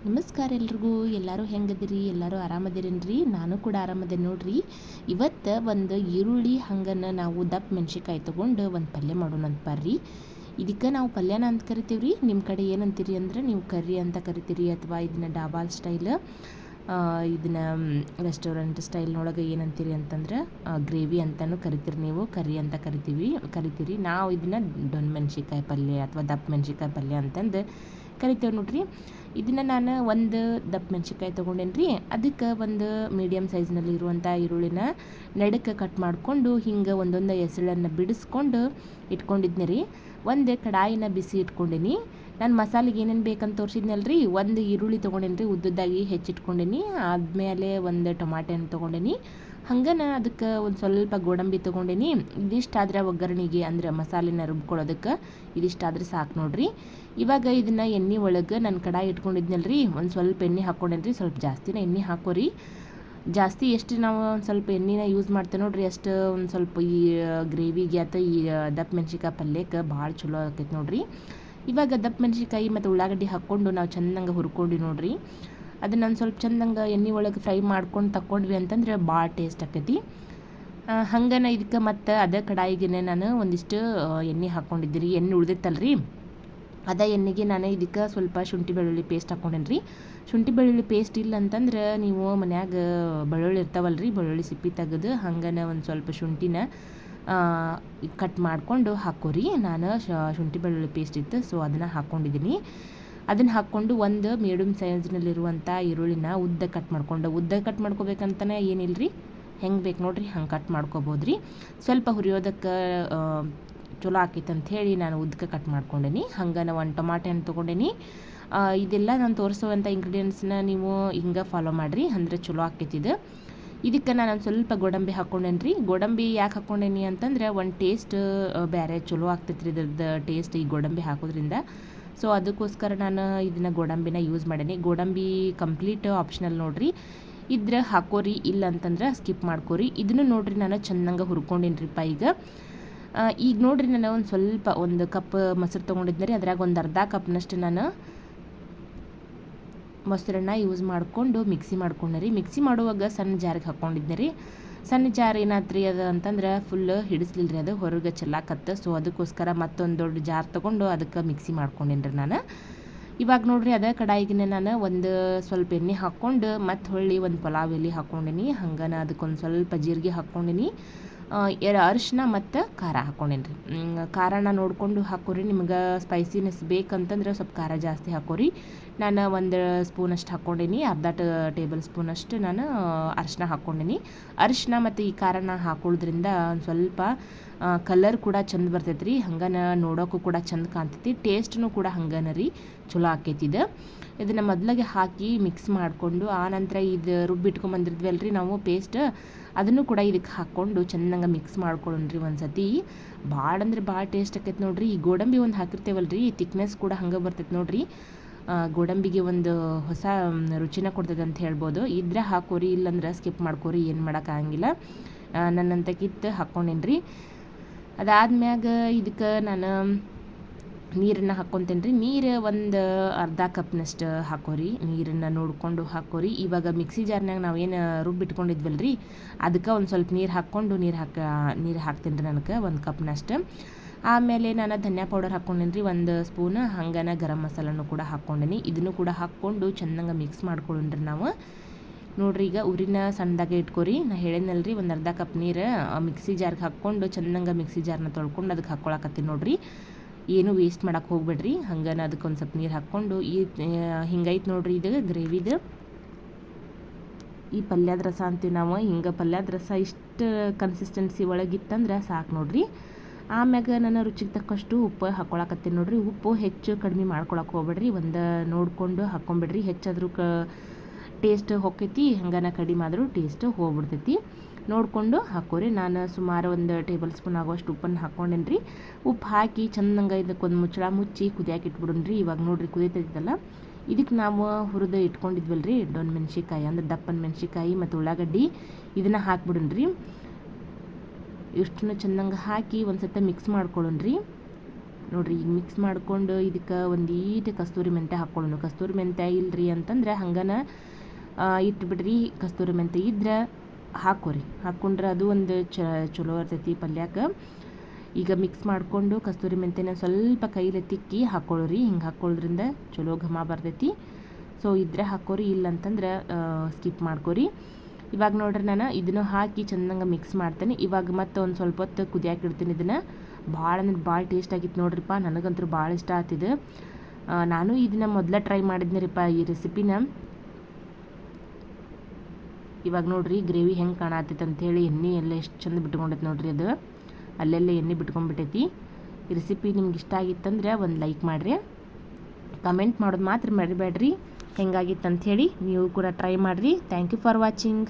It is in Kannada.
ನಮಸ್ಕಾರ ಎಲ್ರಿಗೂ. ಎಲ್ಲರೂ ಹೆಂಗದಿರಿ? ಎಲ್ಲರೂ ಆರಾಮದಿರೇನ್ರಿ? ನಾನು ಕೂಡ ಆರಾಮದೇನೆ ನೋಡ್ರಿ. ಇವತ್ತು ಒಂದು ಈರುಳ್ಳಿ ಹಂಗನ್ನು ನಾವು ದಪ್ಪ ಮೆಣಸಿನ್ಕಾಯಿ ತೊಗೊಂಡು ಒಂದು ಪಲ್ಯ ಮಾಡೋಣ ಅಂತ ಬರ್ರಿ. ಇದಕ್ಕೆ ನಾವು ಪಲ್ಯನ ಅಂತ ಕರಿತೀವಿ ರೀ. ನಿಮ್ಮ ಕಡೆ ಏನಂತೀರಿ ಅಂದ್ರೆ ನೀವು ಕರ್ರಿ ಅಂತ ಕರಿತೀರಿ, ಅಥವಾ ಇದನ್ನ ಡಾಬಾಲ್ ಸ್ಟೈಲ್, ಇದನ್ನು ರೆಸ್ಟೋರೆಂಟ್ ಸ್ಟೈಲ್ನೊಳಗೆ ಏನಂತೀರಿ ಅಂತಂದ್ರೆ ಗ್ರೇವಿ ಅಂತಲೂ ಕರಿತೀರಿ, ನೀವು ಕರ್ರಿ ಅಂತ ಕರಿತೀರಿ. ನಾವು ಇದನ್ನು ಡೊಣ್ ಮೆಣಸಿನ್ಕಾಯಿ ಪಲ್ಯ ಅಥವಾ ದಪ್ಪ ಮೆಣಸಿನ್ಕಾಯಿ ಪಲ್ಯ ಅಂತಂದು ಕರಿತೇವೆ ನೋಡ್ರಿ. ಇದನ್ನು ನಾನು ಒಂದು ದಪ್ಪ ಮೆಣಸಿನ್ಕಾಯಿ ತೊಗೊಂಡೇನಿ ರೀ. ಅದಕ್ಕೆ ಒಂದು ಮೀಡಿಯಮ್ ಸೈಜ್ನಲ್ಲಿ ಇರುವಂಥ ಈರುಳ್ಳಿನ ನಡಕ್ಕೆ ಕಟ್ ಮಾಡಿಕೊಂಡು ಹಿಂಗೆ ಒಂದೊಂದು ಎಸಳನ್ನು ಬಿಡಿಸ್ಕೊಂಡು ಇಟ್ಕೊಂಡಿದ್ನಿ ರೀ. ಒಂದು ಕಡಾಯಿನ ಬಿಸಿ ಇಟ್ಕೊಂಡೀನಿ. ನಾನು ಮಸಾಲೆಗೆ ಏನೇನು ಬೇಕಂತ ತೋರಿಸಿದ್ನಲ್ಲ ರೀ. ಒಂದು ಈರುಳ್ಳಿ ತೊಗೊಂಡೇನಿ ರೀ, ಉದ್ದದ್ದಾಗಿ ಹೆಚ್ಚಿಟ್ಕೊಂಡೀನಿ. ಆದಮೇಲೆ ಒಂದು ಟೊಮಾಟೆ ಹಣ್ಣು ತೊಗೊಂಡೇನಿ. ಹಂಗನ ಅದಕ್ಕೆ ಒಂದು ಸ್ವಲ್ಪ ಗೋಡಂಬಿ ತೊಗೊಂಡೇನಿ. ಇದಿಷ್ಟಾದ್ರೆ ಒಗ್ಗರಣೆಗೆ ಅಂದ್ರೆ ಮಸಾಲೆನ ರುಬ್ಕೊಳ್ಳೋದಕ್ಕೆ ಇದಿಷ್ಟಾದ್ರೆ ಸಾಕು ನೋಡ್ರಿ. ಇವಾಗ ಇದನ್ನು ಎಣ್ಣೆ ಒಳಗೆ ನಾನು ಕಡಾಯಿ ಇಟ್ಕೊಂಡಿದ್ನಲ್ಲ ರೀ, ಒಂದು ಸ್ವಲ್ಪ ಎಣ್ಣೆ ಹಾಕ್ಕೊಂಡೇನಿ ರೀ. ಸ್ವಲ್ಪ ಜಾಸ್ತಿನ ಎಣ್ಣೆ ಹಾಕೋರಿ. ಜಾಸ್ತಿ ಎಷ್ಟು ನಾವು ಒಂದು ಸ್ವಲ್ಪ ಎಣ್ಣೆನ ಯೂಸ್ ಮಾಡ್ತೇವೆ ನೋಡ್ರಿ, ಅಷ್ಟು ಒಂದು ಸ್ವಲ್ಪ ಈ ಗ್ರೇವಿಗೆ ಅಥವಾ ಈ ದಪ್ಪ ಮೆಣಸಿನ್ಕಾಯಿ ಪಲ್ಯಕ್ಕೆ ಭಾಳ ಚಲೋ ಆಕೈತೆ ನೋಡ್ರಿ. ಇವಾಗ ದಪ್ಪ ಮೆಣಸಿನ್ಕಾಯಿ ಮತ್ತು ಉಳ್ಳಾಗಡ್ಡಿ ಹಾಕ್ಕೊಂಡು ನಾವು ಚೆನ್ನಾಗಿ ಹುರ್ಕೊಂಡು ನೋಡ್ರಿ. ಅದನ್ನು ಒಂದು ಸ್ವಲ್ಪ ಚೆಂದಂಗೆ ಎಣ್ಣೆ ಒಳಗೆ ಫ್ರೈ ಮಾಡ್ಕೊಂಡು ತಗೊಂಡ್ವಿ ಅಂತಂದ್ರೆ ಭಾಳ ಟೇಸ್ಟ್ ಆಕೈತಿ. ಹಂಗನ ಇದಕ್ಕೆ ಮತ್ತು ಅದೇ ಕಡಾಯಿಗೆ ನಾನು ಒಂದಿಷ್ಟು ಎಣ್ಣೆ ಹಾಕ್ಕೊಂಡಿದ್ದೀರಿ. ಎಣ್ಣೆ ಉಳ್ದಿತ್ತಲ್ರಿ, ಅದೇ ಎಣ್ಣೆಗೆ ನಾನು ಇದಕ್ಕೆ ಸ್ವಲ್ಪ ಶುಂಠಿ ಬೆಳ್ಳುಳ್ಳಿ ಪೇಸ್ಟ್ ಹಾಕ್ಕೊಂಡೇನಿ ರೀ. ಶುಂಠಿ ಬೆಳ್ಳುಳ್ಳಿ ಪೇಸ್ಟ್ ಇಲ್ಲ ಅಂತಂದ್ರೆ ನೀವು ಮನ್ಯಾಗ ಬೆಳ್ಳುಳ್ಳಿ ಇರ್ತಾವಲ್ಲ ರೀ, ಬೆಳ್ಳುಳ್ಳಿ ಸಿಪ್ಪಿ ತೆಗೆದು ಹಂಗನ ಒಂದು ಸ್ವಲ್ಪ ಶುಂಠಿನ ಕಟ್ ಮಾಡಿಕೊಂಡು ಹಾಕೋರಿ. ನಾನು ಶುಂಠಿ ಬೆಳ್ಳುಳ್ಳಿ ಪೇಸ್ಟ್ ಇತ್ತು, ಸೊ ಅದನ್ನು ಹಾಕ್ಕೊಂಡಿದ್ದೀನಿ. ಅದನ್ನು ಹಾಕ್ಕೊಂಡು ಒಂದು ಮೀಡಿಯಮ್ ಸೈಜ್ನಲ್ಲಿರುವಂಥ ಈರುಳ್ಳಿನ ಉದ್ದ ಕಟ್ ಮಾಡ್ಕೋಬೇಕಂತಲೇ ಏನಿಲ್ಲ ರೀ, ಹೆಂಗೆ ಬೇಕು ನೋಡಿರಿ ಹಂಗೆ ಕಟ್ ಮಾಡ್ಕೋಬೋದು ರೀ. ಸ್ವಲ್ಪ ಹುರಿಯೋದಕ್ಕೆ ಚಲೋ ಆಕೈತೆ ಅಂಥೇಳಿ ನಾನು ಉದ್ದಕ್ಕೆ ಕಟ್ ಮಾಡ್ಕೊಂಡೇನಿ. ಹಂಗೆ ನಾನು ಒಂದು ಟೊಮಾಟೆ ಹಣ್ಣು ತೊಗೊಂಡೇನಿ. ಇದೆಲ್ಲ ನಾನು ತೋರಿಸುವಂಥ ಇಂಗ್ರೀಡಿಯೆಂಟ್ಸ್ನ ನೀವು ಹಿಂಗೆ ಫಾಲೋ ಮಾಡಿರಿ, ಅಂದರೆ ಚಲೋ ಆಕೈತಿದು. ಇದಕ್ಕೆ ನಾನು ಸ್ವಲ್ಪ ಗೋಡಂಬಿ ಹಾಕ್ಕೊಂಡೇನಿ ರೀ. ಗೋಡಂಬಿ ಯಾಕೆ ಹಾಕ್ಕೊಂಡೇನಿ ಅಂತಂದರೆ ಒಂದು ಟೇಸ್ಟ್ ಬೇರೆ ಚಲೋ ಆಗ್ತೈತೆ ರೀ ಇದ್ರದ್ದು ಟೇಸ್ಟ್ ಈ ಗೋಡಂಬಿ ಹಾಕೋದ್ರಿಂದ. ಸೊ ಅದಕ್ಕೋಸ್ಕರ ನಾನು ಇದನ್ನು ಗೋಡಂಬಿನ ಯೂಸ್ ಮಾಡೀನಿ. ಗೋಡಂಬಿ ಕಂಪ್ಲೀಟ್ ಆಪ್ಷನಲ್ ನೋಡಿರಿ, ಇದ್ರೆ ಹಾಕೋರಿ, ಇಲ್ಲ ಅಂತಂದ್ರೆ ಸ್ಕಿಪ್ ಮಾಡ್ಕೋರಿ. ಇದನ್ನು ನೋಡಿರಿ ನಾನು ಚೆನ್ನಾಗಿ ಹುರ್ಕೊಂಡೀನಿ ರೀ ಈಗ ನೋಡಿರಿ ನಾನು ಒಂದು ಕಪ್ ಮೊಸರು ತೊಗೊಂಡಿದ್ದೆ ರೀ. ಅದ್ರಾಗ ಒಂದು ಅರ್ಧ ಕಪ್ನಷ್ಟು ನಾನು ಮೊಸರನ್ನ ಯೂಸ್ ಮಾಡಿಕೊಂಡು ಮಿಕ್ಸಿ ಮಾಡ್ಕೊಂಡೆ ರೀ. ಮಿಕ್ಸಿ ಮಾಡುವಾಗ ಸಣ್ಣ ಜಾರಿಗೆ ಹಾಕ್ಕೊಂಡಿದ್ದೆ ರೀ. ಸಣ್ಣ ಜಾರ್ ಏನಾತ್ರಿ ಅದು ಅಂತಂದ್ರೆ ಫುಲ್ ಹಿಡಿಸ್ಲಿಲ್ಲ ರೀ, ಅದು ಹೊರಗೆ ಚೆಲ್ಲಾಕತ್ತೆ. ಸೊ ಅದಕ್ಕೋಸ್ಕರ ಮತ್ತೊಂದು ದೊಡ್ಡ ಜಾರ್ ತೊಗೊಂಡು ಅದಕ್ಕೆ ಮಿಕ್ಸಿ ಮಾಡ್ಕೊಂಡೇನಿ ರೀ ನಾನು. ಇವಾಗ ನೋಡಿರಿ ಅದೇ ಕಡಾಯಿಗೆ ನಾನು ಒಂದು ಸ್ವಲ್ಪ ಎಣ್ಣೆ ಹಾಕ್ಕೊಂಡು ಮತ್ತು ಹೊಳ್ಳಿ ಒಂದು ಪಲಾವ್ ಎಲೆ ಹಾಕ್ಕೊಂಡೀನಿ. ಹಂಗನ ಅದಕ್ಕೊಂದು ಸ್ವಲ್ಪ ಜೀರಿಗೆ ಹಾಕ್ಕೊಂಡೀನಿ. ಅರಿಶಿನ ಮತ್ತು ಖಾರ ಹಾಕ್ಕೊಂಡೇನಿ ರೀ. ಖಾರನ ನೋಡಿಕೊಂಡು ಹಾಕೋರಿ. ನಿಮ್ಗೆ ಸ್ಪೈಸಿನೆಸ್ ಬೇಕಂತಂದ್ರೆ ಸ್ವಲ್ಪ ಖಾರ ಜಾಸ್ತಿ ಹಾಕೋರಿ. ನಾನು ಒಂದು ಸ್ಪೂನಷ್ಟು ಹಾಕ್ಕೊಂಡೀನಿ. ಅರ್ಧ ಟೇಬಲ್ ಸ್ಪೂನಷ್ಟು ನಾನು ಅರಿಶಿನ ಹಾಕ್ಕೊಂಡೀನಿ. ಅರಿಶಿನ ಮತ್ತು ಈ ಖಾರನ ಹಾಕೊಳ್ಳೋದ್ರಿಂದ ಒಂದು ಸ್ವಲ್ಪ ಕಲರ್ ಕೂಡ ಚಂದ ಬರ್ತೈತೆ ರೀ. ಹಂಗನ ನೋಡೋಕ್ಕೂ ಕೂಡ ಚಂದ ಕಾಣ್ತೈತಿ, ಟೇಸ್ಟ್ನು ಕೂಡ ಹಂಗನ ರೀ ಚಲೋ ಆಕೈತಿ ಇದು. ಇದನ್ನು ಮೊದಲಿಗೆ ಹಾಕಿ ಮಿಕ್ಸ್ ಮಾಡಿಕೊಂಡು ಆನಂತರ ಇದು ರುಬ್ಬಿಟ್ಕೊಂಬಂದಿದ್ವಲ್ಲ ರೀ ನಾವು ಪೇಸ್ಟ್, ಅದನ್ನು ಕೂಡ ಇದಕ್ಕೆ ಹಾಕ್ಕೊಂಡು ಚೆನ್ನಾಗಿ ಮಿಕ್ಸ್ ಮಾಡ್ಕೊಳ್ಳೋಣ್ರಿ ಒಂದು ಸತಿ. ಭಾಳ ಅಂದ್ರೆ ಭಾಳ ಟೇಸ್ಟ್ ಆಕೈತೆ ನೋಡಿರಿ. ಈ ಗೋಡಂಬಿ ಒಂದು ಹಾಕಿರ್ತೇವಲ್ಲ ರೀ, ತಿಕ್ನೆಸ್ ಕೂಡ ಹಂಗೆ ಬರ್ತೈತೆ ನೋಡಿರಿ. ಗೋಡಂಬಿಗೆ ಒಂದು ಹೊಸ ರುಚಿನ ಕೊಡ್ತದೆ ಅಂತ ಹೇಳ್ಬೋದು. ಇದ್ರೆ ಹಾಕೋರಿ, ಇಲ್ಲಾಂದ್ರೆ ಸ್ಕಿಪ್ ಮಾಡ್ಕೋರಿ, ಏನು ಮಾಡೋಕ್ಕಾಗಂಗಿಲ್ಲ. ನನ್ನಂತ ಕಿತ್ತು ಹಾಕ್ಕೊಂಡೇನಿ ರೀ. ಅದಾದ್ಮ್ಯಾಗ ಇದಕ್ಕೆ ನಾನು ನೀರನ್ನು ಹಾಕ್ಕೊತೇನೆ ರೀ. ನೀರು ಒಂದು ಅರ್ಧ ಕಪ್ನಷ್ಟು ಹಾಕೋರಿ. ನೀರನ್ನು ನೋಡಿಕೊಂಡು ಹಾಕೋರಿ. ಇವಾಗ ಮಿಕ್ಸಿ ಜಾರ್ನಾಗ ನಾವೇನು ರುಬ್ಬಿಟ್ಕೊಂಡಿದ್ವಲ್ಲ ರೀ, ಅದಕ್ಕೆ ಒಂದು ಸ್ವಲ್ಪ ನೀರು ಹಾಕ್ಕೊಂಡು ನೀರು ಹಾಕ್ತೀನಿ ರೀ ನನಗೆ ಒಂದು ಕಪ್ನಷ್ಟು. ಆಮೇಲೆ ನಾನು ಧನಿಯಾ ಪೌಡರ್ ಹಾಕ್ಕೊಂಡೇನಿ ರೀ ಒಂದು ಸ್ಪೂನ್. ಹಂಗನ ಗರಂ ಮಸಾಲನೂ ಕೂಡ ಹಾಕ್ಕೊಂಡೇನಿ. ಇದನ್ನು ಕೂಡ ಹಾಕ್ಕೊಂಡು ಚೆನ್ನಾಗಿ ಮಿಕ್ಸ್ ಮಾಡ್ಕೊಳ್ಳೋಣ್ರಿ ನಾವು. ನೋಡ್ರಿ ಈಗ ಉರಿನ ಸಣ್ಣದಾಗೆ ಇಟ್ಕೊರಿ. ನಾನು ಹೇಳಿದ್ನಲ್ಲ ರೀ, ಒಂದು ಅರ್ಧ ಕಪ್ ನೀರು ಮಿಕ್ಸಿ ಜಾರ್ಗೆ ಹಾಕ್ಕೊಂಡು ಚೆನ್ನಾಗಿ ಮಿಕ್ಸಿ ಜಾರ್ನ ತೊಳ್ಕೊಂಡು ಅದಕ್ಕೆ ಹಾಕ್ಕೊಳಕತ್ತೀನಿ ನೋಡಿರಿ. ಏನು ವೇಸ್ಟ್ ಮಾಡೋಕೆ ಹೋಗ್ಬೇಡ್ರಿ. ಹಂಗನ ಅದಕ್ಕೆ ಒಂದು ಸ್ವಲ್ಪ ನೀರು ಹಾಕ್ಕೊಂಡು ಹಿಂಗೈತೆ ನೋಡ್ರಿ ಇದು ಗ್ರೇವಿದು. ಈ ಪಲ್ಯದ ರಸ ಅಂತೀವಿ ನಾವು. ಹಿಂಗೆ ಪಲ್ಯದ ರಸ ಇಷ್ಟು ಕನ್ಸಿಸ್ಟೆನ್ಸಿ ಒಳಗಿತ್ತಂದ್ರೆ ಸಾಕು ನೋಡ್ರಿ. ಆಮ್ಯಾಗ ನಾನು ರುಚಿಗೆ ತಕ್ಕಷ್ಟು ಉಪ್ಪು ಹಾಕ್ಕೊಳಕತ್ತೀನಿ ನೋಡ್ರಿ. ಉಪ್ಪು ಹೆಚ್ಚು ಕಡಿಮೆ ಮಾಡ್ಕೊಳಕ್ಕೆ ಹೋಗ್ಬೇಡ್ರಿ, ಒಂದು ನೋಡಿಕೊಂಡು ಹಾಕ್ಕೊಂಬಿಡ್ರಿ. ಹೆಚ್ಚಾದರೂ ಟೇಸ್ಟ್ ಹೋಗ್ತೈತಿ, ಹಂಗನ ಕಡಿಮೆ ಆದರೂ ಟೇಸ್ಟ್ ಹೋಗ್ಬಿಡ್ತೈತಿ. ನೋಡಿಕೊಂಡು ಹಾಕೋರಿ. ನಾನು ಸುಮಾರು ಒಂದು ಟೇಬಲ್ ಸ್ಪೂನ್ ಆಗೋಷ್ಟು ಉಪ್ಪನ್ನು ಹಾಕ್ಕೊಂಡೇನಿ ರೀ. ಉಪ್ಪು ಹಾಕಿ ಚೆನ್ನಾಗಿ ಇದಕ್ಕೊಂದು ಮುಚ್ಚಳ ಮುಚ್ಚಿ ಕುದಿಯಾಕೆ ಇಟ್ಬಿಡೋಣ್ರಿ. ಇವಾಗ ನೋಡಿರಿ ಕುದೀತೈತಲ್ಲ, ಇದಕ್ಕೆ ನಾವು ಹುರಿದು ಇಟ್ಕೊಂಡಿದ್ವಲ್ಲ ರೀ ಡೊಣ್ ಮೆಣಸಿನ್ಕಾಯಿ, ಅಂದ್ರೆ ದಪ್ಪನ ಮೆಣಸಿನ್ಕಾಯಿ ಮತ್ತು ಉಳ್ಳಾಗಡ್ಡಿ, ಇದನ್ನು ಹಾಕ್ಬಿಡೋಣ್ರಿ. ಇಷ್ಟನ್ನು ಚೆನ್ನಾಗಿ ಹಾಕಿ ಒಂದು ಸತ ಮಿಕ್ಸ್ ಮಾಡ್ಕೊಳ್ಳೋಣ್ರಿ. ನೋಡಿರಿ ಈಗ ಮಿಕ್ಸ್ ಮಾಡ್ಕೊಂಡು ಇದಕ್ಕೆ ಒಂದೀಟು ಕಸ್ತೂರಿ ಮೆಂತ್ಯ ಹಾಕ್ಕೊಳ್ಳೋಣ. ಕಸ್ತೂರಿ ಮೆಂತ್ಯ ಇಲ್ಲರಿ ಅಂತಂದ್ರೆ ಹಂಗನ ಇಟ್ಬಿಡ್ರಿ. ಕಸ್ತೂರಿ ಮೆಂತ್ಯ ಇದ್ರೆ ಹಾಕೋರಿ, ಹಾಕ್ಕೊಂಡ್ರೆ ಅದು ಒಂದು ಚಲೋ ಇರ್ತೈತಿ ಪಲ್ಯಕ್ಕೆ. ಈಗ ಮಿಕ್ಸ್ ಮಾಡಿಕೊಂಡು ಕಸ್ತೂರಿ ಮೆಂತ್ಯನ ಸ್ವಲ್ಪ ಕೈಲಿ ತಿಕ್ಕಿ ಹಾಕ್ಕೊಳ್ಳ್ರಿ. ಹಿಂಗೆ ಹಾಕ್ಕೊಳ್ಳೋದ್ರಿಂದ ಚಲೋ ಘಮ ಬರ್ತೈತಿ. ಸೊ ಇದ್ರೆ ಹಾಕೋರಿ, ಇಲ್ಲ ಅಂತಂದ್ರೆ ಸ್ಕಿಪ್ ಮಾಡ್ಕೊರಿ. ಇವಾಗ ನೋಡ್ರಿ ನಾನು ಇದನ್ನು ಹಾಕಿ ಚೆನ್ನಾಗಿ ಮಿಕ್ಸ್ ಮಾಡ್ತೇನೆ. ಇವಾಗ ಮತ್ತೆ ಒಂದು ಸ್ವಲ್ಪ ಹೊತ್ತು ಕುದಿಯಾಕೆ ಇಡ್ತೀನಿ. ಇದನ್ನು ಭಾಳ ಅಂದ್ರೆ ಭಾಳ ಟೇಸ್ಟ್ ಆಗಿತ್ತು ನೋಡ್ರಿಪ್ಪ. ನನಗಂತೂ ಭಾಳ ಇಷ್ಟ ಆಗ್ತಿದೆ. ನಾನು ಇದನ್ನು ಮೊದಲೇ ಟ್ರೈ ಮಾಡಿದ್ನಿರಿಪ್ಪ ಈ ರೆಸಿಪಿನ. ಇವಾಗ ನೋಡ್ರಿ ಗ್ರೇವಿ ಹೆಂಗೆ ಕಾಣತ್ತೈತೆ ಅಂಥೇಳಿ ಎಣ್ಣೆ ಎಲ್ಲ ಎಷ್ಟು ಚಂದ ಬಿಟ್ಕೊಂಡೈತೆ ನೋಡ್ರಿ. ಅದು ಅಲ್ಲೆಲ್ಲ ಎಣ್ಣೆ ಬಿಟ್ಕೊಂಡ್ಬಿಟ್ಟೈತಿ. ಈ ರೆಸಿಪಿ ನಿಮ್ಗೆ ಇಷ್ಟ ಆಗಿತ್ತಂದ್ರೆ ಒಂದು ಲೈಕ್ ಮಾಡಿರಿ, ಕಮೆಂಟ್ ಮಾಡೋದು ಮಾತ್ರ ಮರಿಬೇಡ್ರಿ ಹೆಂಗಾಗಿತ್ತು ಅಂಥೇಳಿ. ನೀವು ಕೂಡ ಟ್ರೈ ಮಾಡಿರಿ. Thank you for watching.